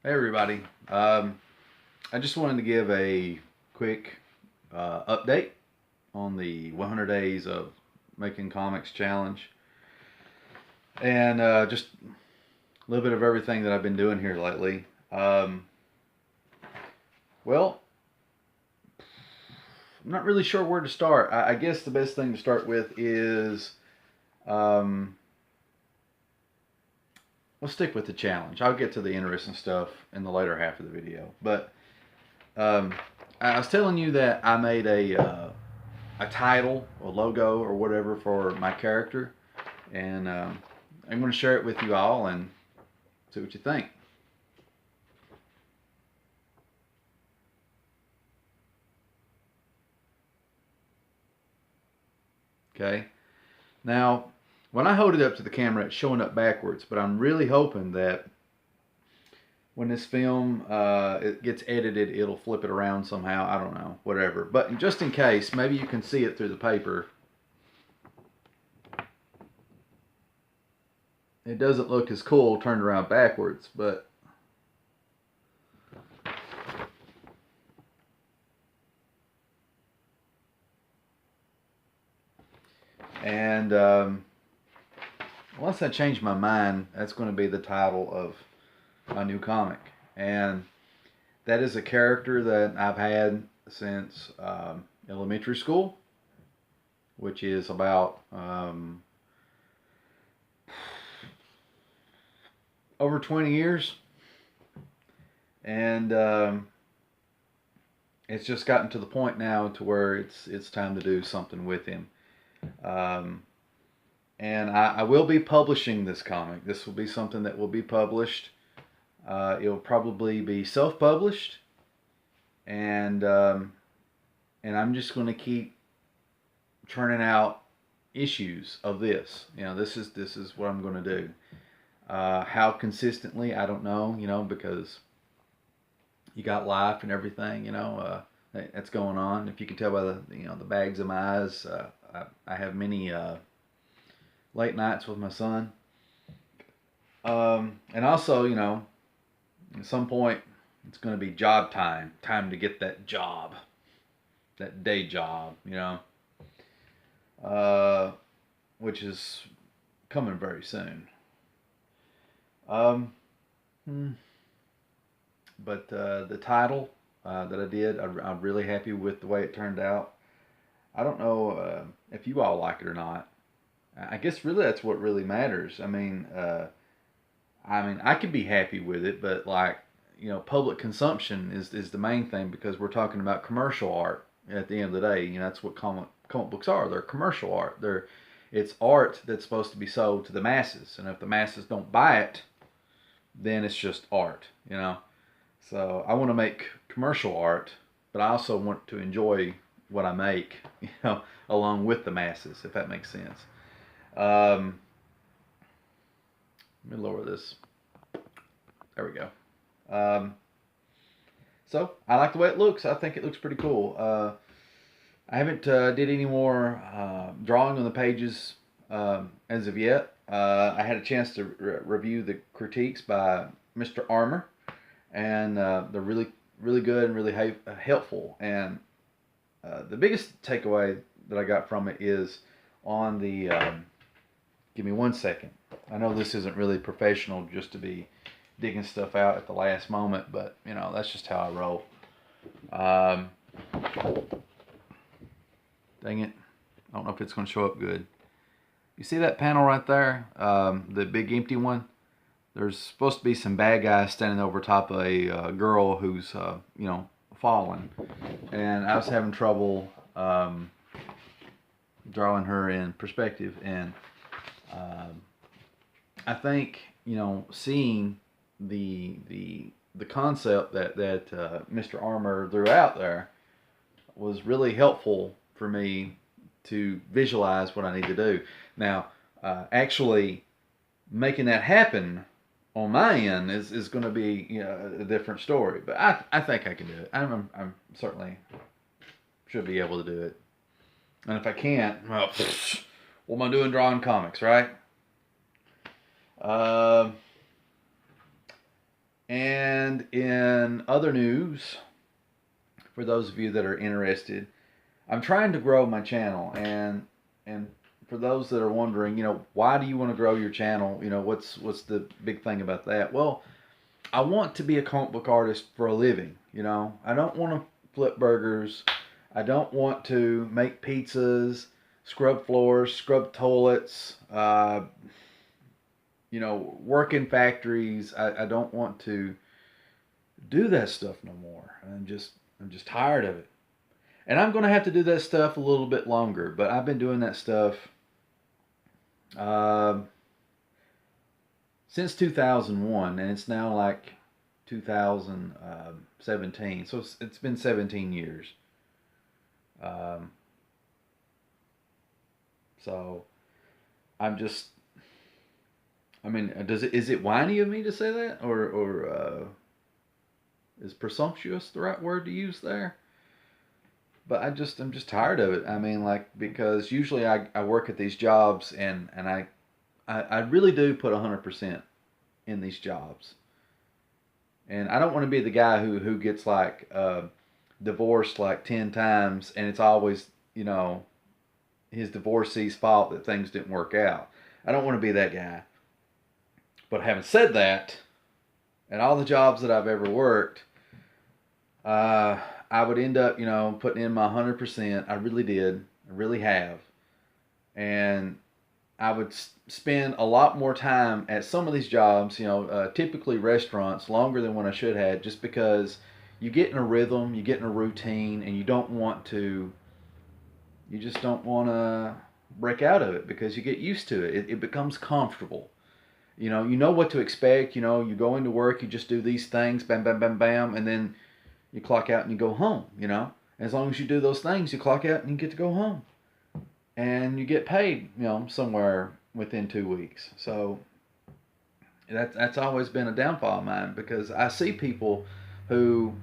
Hey everybody. I just wanted to give a quick update on the 100 Days of Making Comics Challenge and just a little bit of everything that I've been doing here lately. Well, I'm not really sure where to start. I guess the best thing to start with is um, we'll stick with the challenge. I'll get to the interesting stuff in the later half of the video. But um, I was telling you that I made a title, a logo, or whatever for my character, and I'm going to share it with you all and see what you think. Okay. Now, when I hold it up to the camera, it's showing up backwards, but I'm really hoping that when this film it gets edited, it'll flip it around somehow. I don't know, whatever. But just in case, maybe you can see it through the paper. It doesn't look as cool turned around backwards, but and once I change my mind, that's going to be the title of my new comic. And that is a character that I've had since elementary school, which is about over 20 years. And it's just gotten to the point now to where it's time to do something with him. Um, and I will be publishing this comic. This will be something that will be published. It'll probably be self-published, and I'm just going to keep churning out issues of this. This is what I'm going to do. How consistently, I don't know. Because you got life and everything. That's going on. If you can tell by the bags of my eyes, I have many late nights with my son. And also, at some point, it's going to be job time. Time to get that job, that day job, which is coming very soon. Um, hmm. But the title that I did, I'm really happy with the way it turned out. I don't know if you all like it or not. I guess really that's what really matters. I could be happy with it, but public consumption is the main thing because we're talking about commercial art at the end of the day. That's what comic books are. They're commercial art. It's art that's supposed to be sold to the masses, and if the masses don't buy it, then it's just art. So I want to make commercial art, but I also want to enjoy what I make, along with the masses, if that makes sense. Um, Let me lower this. There we go. Um, so I like the way it looks. I think it looks pretty cool. I haven't did any more drawing on the pages as of yet. I had a chance to review the critiques by Mr. Armour, and they're really good and really helpful. And the biggest takeaway that I got from it is on the. Give me 1 second. I know this isn't really professional just to be digging stuff out at the last moment, but that's just how I roll. Um, Dang it. I don't know if it's going to show up good. You see that panel right there? The big empty one? There's supposed to be some bad guys standing over top of a girl who's, falling. And I was having trouble drawing her in perspective. And I think, seeing the concept that Mr. Armour threw out there was really helpful for me to visualize what I need to do. Now, actually making that happen on my end is going to be a different story. But I think I can do it. I'm certainly should be able to do it. And if I can't, well, what am I doing drawing comics, right? Uh, And in other news, for those of you that are interested, I'm trying to grow my channel, and for those that are wondering, why do you want to grow your channel? What's the big thing about that? Well, I want to be a comic book artist for a living. I don't want to flip burgers. I don't want to make pizzas, scrub floors, scrub toilets, work in factories. I don't want to do that stuff no more. I'm just tired of it. And I'm going to have to do that stuff a little bit longer, but I've been doing that stuff uh, since 2001, and it's now like 2017. So it's been 17 years. Um, so I'm just, I mean, is it whiny of me to say that, or is presumptuous the right word to use there? But I'm just tired of it. I mean, like, because usually I work at these jobs, and I really do put 100% in these jobs. And I don't want to be the guy who gets like divorced like 10 times, and it's always, his divorcee's fault that things didn't work out. I don't want to be that guy. But having said that, at all the jobs that I've ever worked, I would end up, putting in my 100%. I really did. I really have. And I would spend a lot more time at some of these jobs, typically restaurants, longer than what I should have, just because you get in a rhythm, you get in a routine, and you just don't want to break out of it because you get used to it. It becomes comfortable. You know what to expect. You go into work, you just do these things, bam, bam, bam, bam, and then you clock out and you go home. As long as you do those things, you clock out and you get to go home. And you get paid, somewhere within 2 weeks. So that's always been a downfall of mine because I see people who,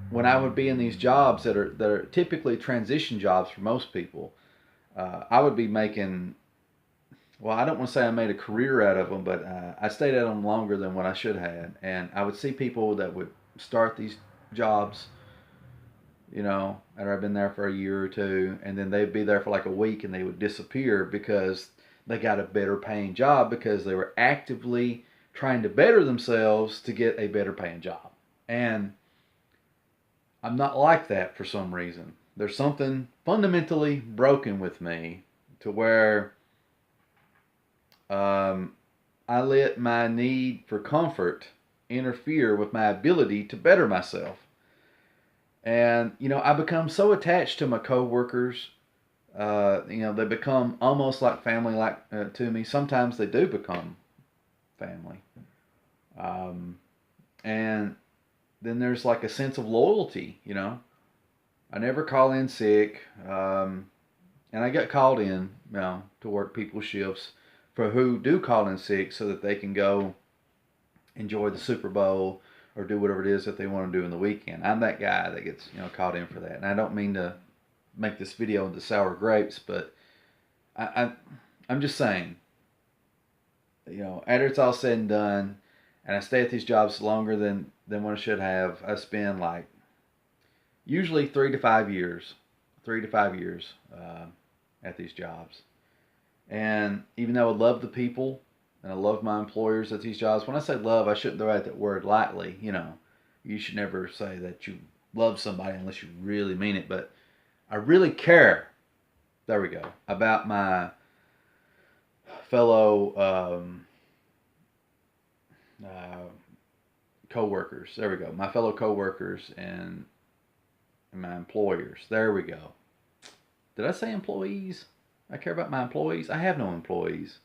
when I would be in these jobs that are typically transition jobs for most people, I would be making. Well, I don't want to say I made a career out of them, but I stayed at them longer than what I should have. And I would see people that would start these jobs, after I've been there for a year or two, and then they'd be there for like a week and they would disappear because they got a better paying job because they were actively trying to better themselves to get a better paying job. And I'm not like that for some reason. There's something fundamentally broken with me to where I let my need for comfort interfere with my ability to better myself. And I become so attached to my coworkers. They become almost like family, like to me. Sometimes they do become family. And then there's like a sense of loyalty. I never call in sick, and I get called in, to work people's shifts for who do call in sick so that they can go enjoy the Super Bowl or do whatever it is that they want to do in the weekend. I'm that guy that gets called in for that, and I don't mean to make this video into sour grapes, but I'm just saying, after it's all said and done, and I stay at these jobs longer than what I should have, I spend like usually 3 to 5 years, 3 to 5 years at these jobs. And even though I love the people and I love my employers at these jobs, when I say love, I shouldn't throw out that word lightly. You should never say that you love somebody unless you really mean it. But I really care, there we go, about my fellow co-workers. There we go. My fellow co-workers and my employers. There we go. Did I say employees? I care about my employees. I have no employees.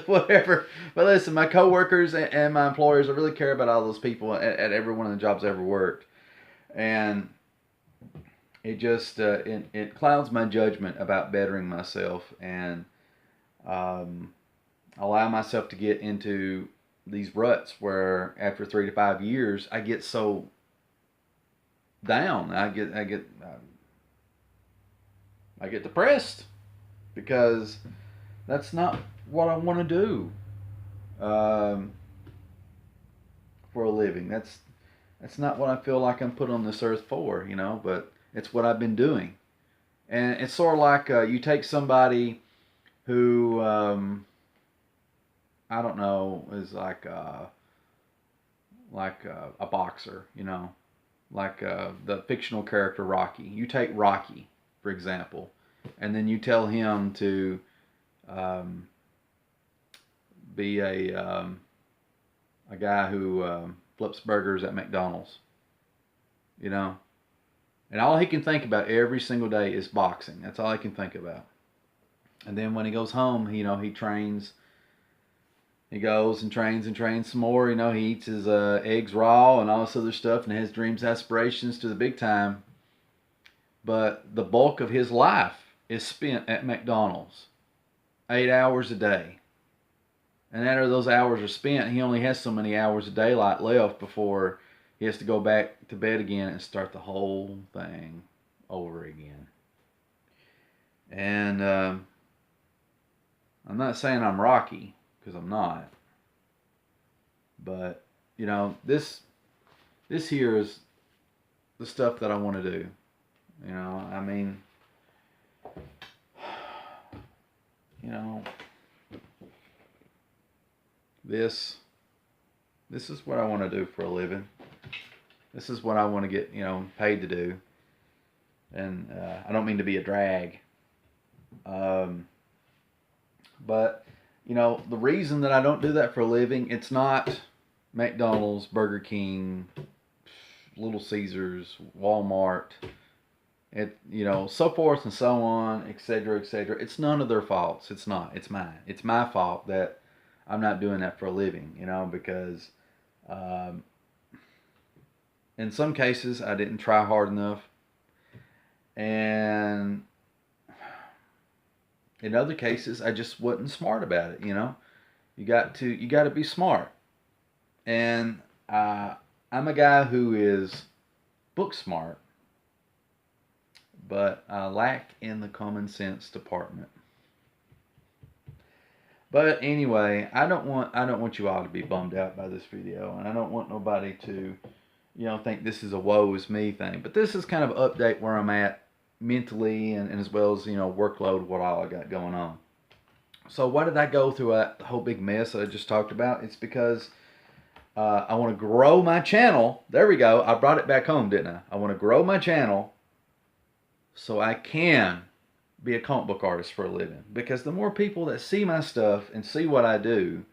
Whatever. But listen, my coworkers and my employers, I really care about all those people at every one of the jobs I ever worked. And it just it clouds my judgment about bettering myself and allow myself to get into these ruts where after 3 to 5 years I get so down. I get depressed because that's not what I want to do for for a living. That's not what I feel like I'm put on this earth for, you know, but it's what I've been doing. And it's sort of like you take somebody who, I don't know, is like a boxer, you know, like the fictional character Rocky. You take Rocky, for example, and then you tell him to um, be a guy who flips burgers at McDonald's, you know, and all he can think about every single day is boxing. That's all he can think about. And then when he goes home, you know, he trains. He goes and trains some more. You know, he eats his eggs raw and all this other stuff, and has dreams, aspirations to the big time. But the bulk of his life is spent at McDonald's, 8 hours a day. And after those hours are spent, he only has so many hours of daylight left before he has to go back to bed again and start the whole thing over again. And I'm not saying I'm Rocky, because I'm not. But, you know, this here is the stuff that I want to do. You know, I mean, you know, this is what I want to do for a living. This is what I want to get, you know, paid to do. And I don't mean to be a drag. But, you know, the reason that I don't do that for a living, it's not McDonald's, Burger King, Little Caesars, Walmart, you know, so forth and so on, etc., etc. It's none of their faults. It's not. It's mine. It's my fault that I'm not doing that for a living, you know, because in some cases I didn't try hard enough, and in other cases I just wasn't smart about it. You know, you got to be smart, and I'm a guy who is book smart, but I lack in the common sense department. But anyway, I don't want you all to be bummed out by this video, and I don't want nobody to, you know, think this is a woe is me thing. But this is kind of an update where I'm at mentally, and as well as, you know, workload, what all I got going on. So why did I go through that whole big mess that I just talked about? It's because I want to grow my channel. There we go. I brought it back home, didn't I? I want to grow my channel so I can be a comic book artist for a living. Because the more people that see my stuff and see what I do,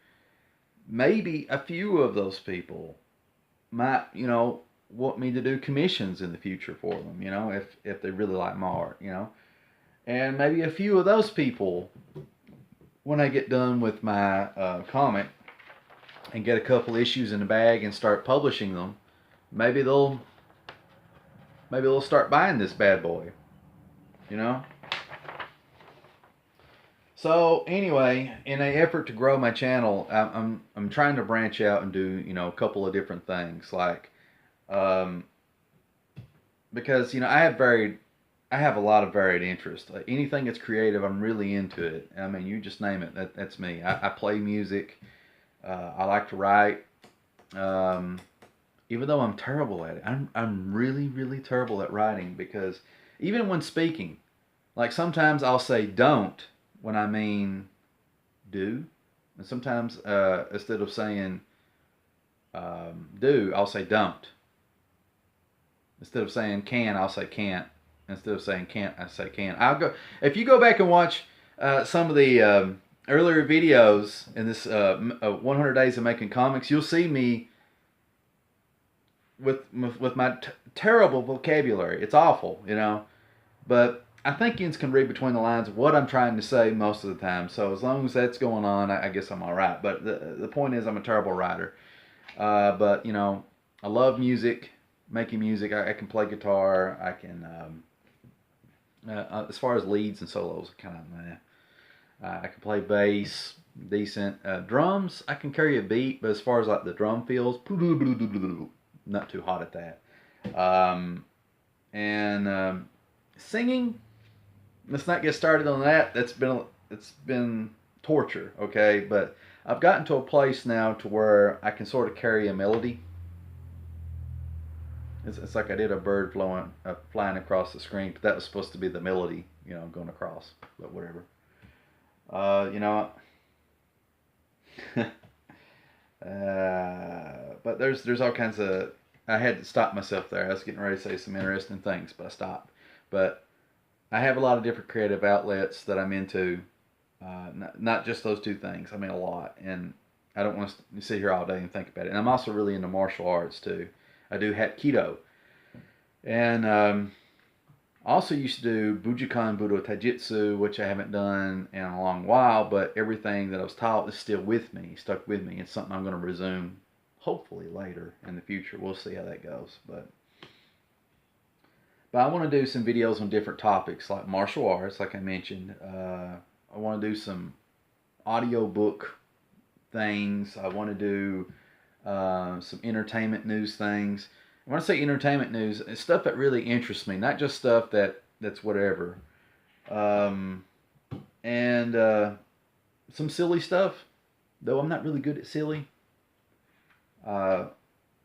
maybe a few of those people might, you know, want me to do commissions in the future for them, you know, if they really like my art, you know. And maybe a few of those people, when I get done with my comic and get a couple issues in the bag and start publishing them, maybe they'll start buying this bad boy, you know. So anyway, in an effort to grow my channel, I'm trying to branch out and do, you know, a couple of different things, like because, you know, I have a lot of varied interests. Like anything that's creative, I'm really into it. I mean, you just name it, that's me. I play music. I like to write. Even though I'm terrible at it, I'm really, really terrible at writing, because even when speaking, like sometimes I'll say don't when I mean do, and sometimes instead of saying do, I'll say don't. Instead of saying can, I'll say can't. Instead of saying can't, I say can. If you go back and watch some of the earlier videos in this 100 Days of Making Comics, you'll see me with my terrible vocabulary. It's awful, you know. But I think you can read between the lines of what I'm trying to say most of the time. So as long as that's going on, I guess I'm all right. But the point is, I'm a terrible writer. But, you know, I love music, making music. I can play guitar. I can, as far as leads and solos, kind of, I can play bass, decent. Drums, I can carry a beat, but as far as like the drum feels, not too hot at that. Singing, let's not get started on that. It's been torture, okay? But I've gotten to a place now to where I can sort of carry a melody, It's like I did a bird flying across the screen, but that was supposed to be the melody, you know, going across. But whatever. You know, but there's all kinds of. I had to stop myself there. I was getting ready to say some interesting things, but I stopped. But I have a lot of different creative outlets that I'm into. Not just those two things. I mean, a lot. And I don't want to sit here all day and think about it. And I'm also really into martial arts too. I do Hapkido. And I also used to do Bujinkan Budo Taijutsu, which I haven't done in a long while, but everything that I was taught is still with me, stuck with me. It's something I'm going to resume hopefully later in the future. We'll see how that goes. But I want to do some videos on different topics like martial arts, like I mentioned. I want to do some audiobook things. I want to do some entertainment news things. When I say entertainment news, it's stuff that really interests me, not just stuff that's whatever. Um, and some silly stuff, though I'm not really good at silly. Uh,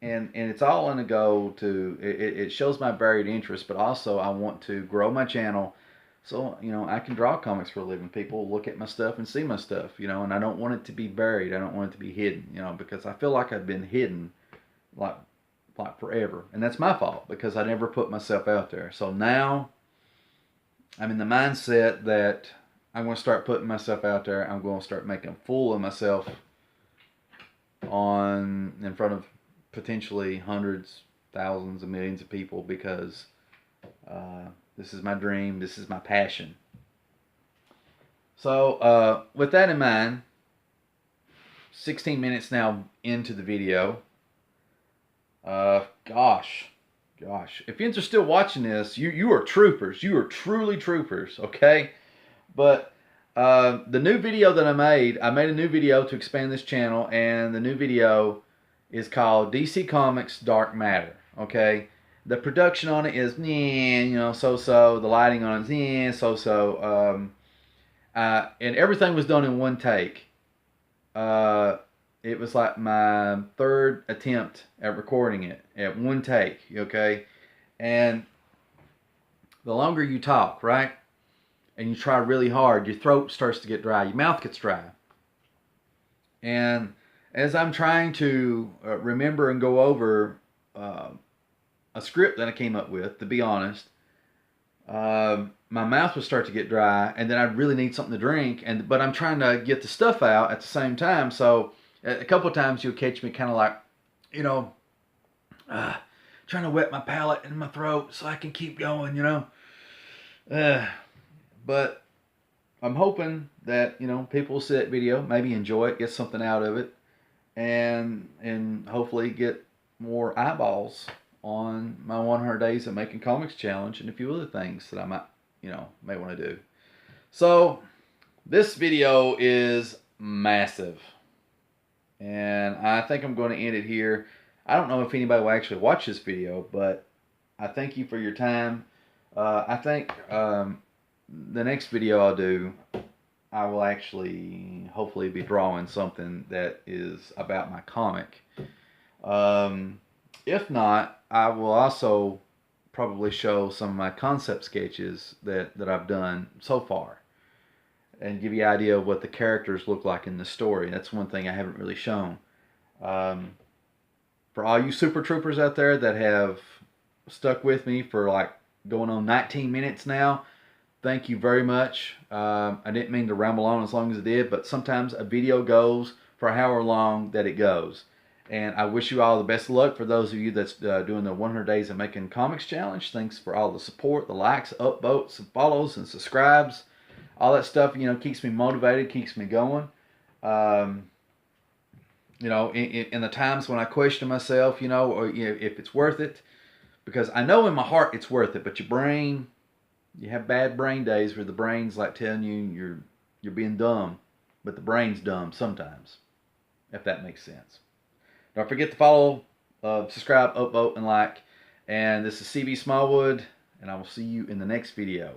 and it's all in a go to it shows my varied interest, but also I want to grow my channel so you know I can draw comics for a living. People look at my stuff and see my stuff, you know, and I don't want it to be buried. I don't want it to be hidden, you know, because I feel like I've been hidden like forever, and that's my fault because I never put myself out there. So now I'm in the mindset that I'm going to start putting myself out there. I'm going to start making a fool of myself in front of potentially hundreds, thousands, and millions of people because this is my dream. This is my passion. So with that in mind, 16 minutes now into the video. Gosh. If you're still watching this, you are troopers. You are truly troopers, okay? But the new video that I made a new video to expand this channel, and the new video is called DC Comics Dark Matter, okay? The production on it is, you know, so-so. The lighting on it is, so-so. And everything was done in one take. It was like my third attempt at recording it at one take, okay? And the longer you talk, right, and you try really hard, your throat starts to get dry, your mouth gets dry. And as I'm trying to remember and go over a script that I came up with, to be honest, my mouth would start to get dry, and then I'd really need something to drink, but I'm trying to get the stuff out at the same time, so a couple of times you'll catch me kind of like, you know, trying to wet my palate and my throat so I can keep going, you know. But I'm hoping that, you know, people will see that video, maybe enjoy it, get something out of it, and hopefully get more eyeballs on my 100 Days of Making Comics Challenge and a few other things that I might, you know, may want to do. So this video is massive. And I think I'm going to end it here. I don't know if anybody will actually watch this video, but I thank you for your time. I think the next video I'll do, I will actually hopefully be drawing something that is about my comic. If not, I will also probably show some of my concept sketches that I've done so far, and give you an idea of what the characters look like in the story. That's one thing I haven't really shown. For all you super troopers out there that have stuck with me for like going on 19 minutes now, thank you very much. I didn't mean to ramble on as long as it did, but sometimes a video goes for however long that it goes. And I wish you all the best of luck. For those of you that's doing the 100 Days of Making Comics Challenge, thanks for all the support, the likes, upvotes, and follows, and subscribes. All that stuff, you know, keeps me motivated, keeps me going. You know, in the times when I question myself, you know, or you know, if it's worth it, because I know in my heart it's worth it, but your brain, you have bad brain days where the brain's like telling you you're being dumb, but the brain's dumb sometimes, if that makes sense. Don't forget to follow, subscribe, upvote, and like. And this is C.B Smallwood, and I will see you in the next video.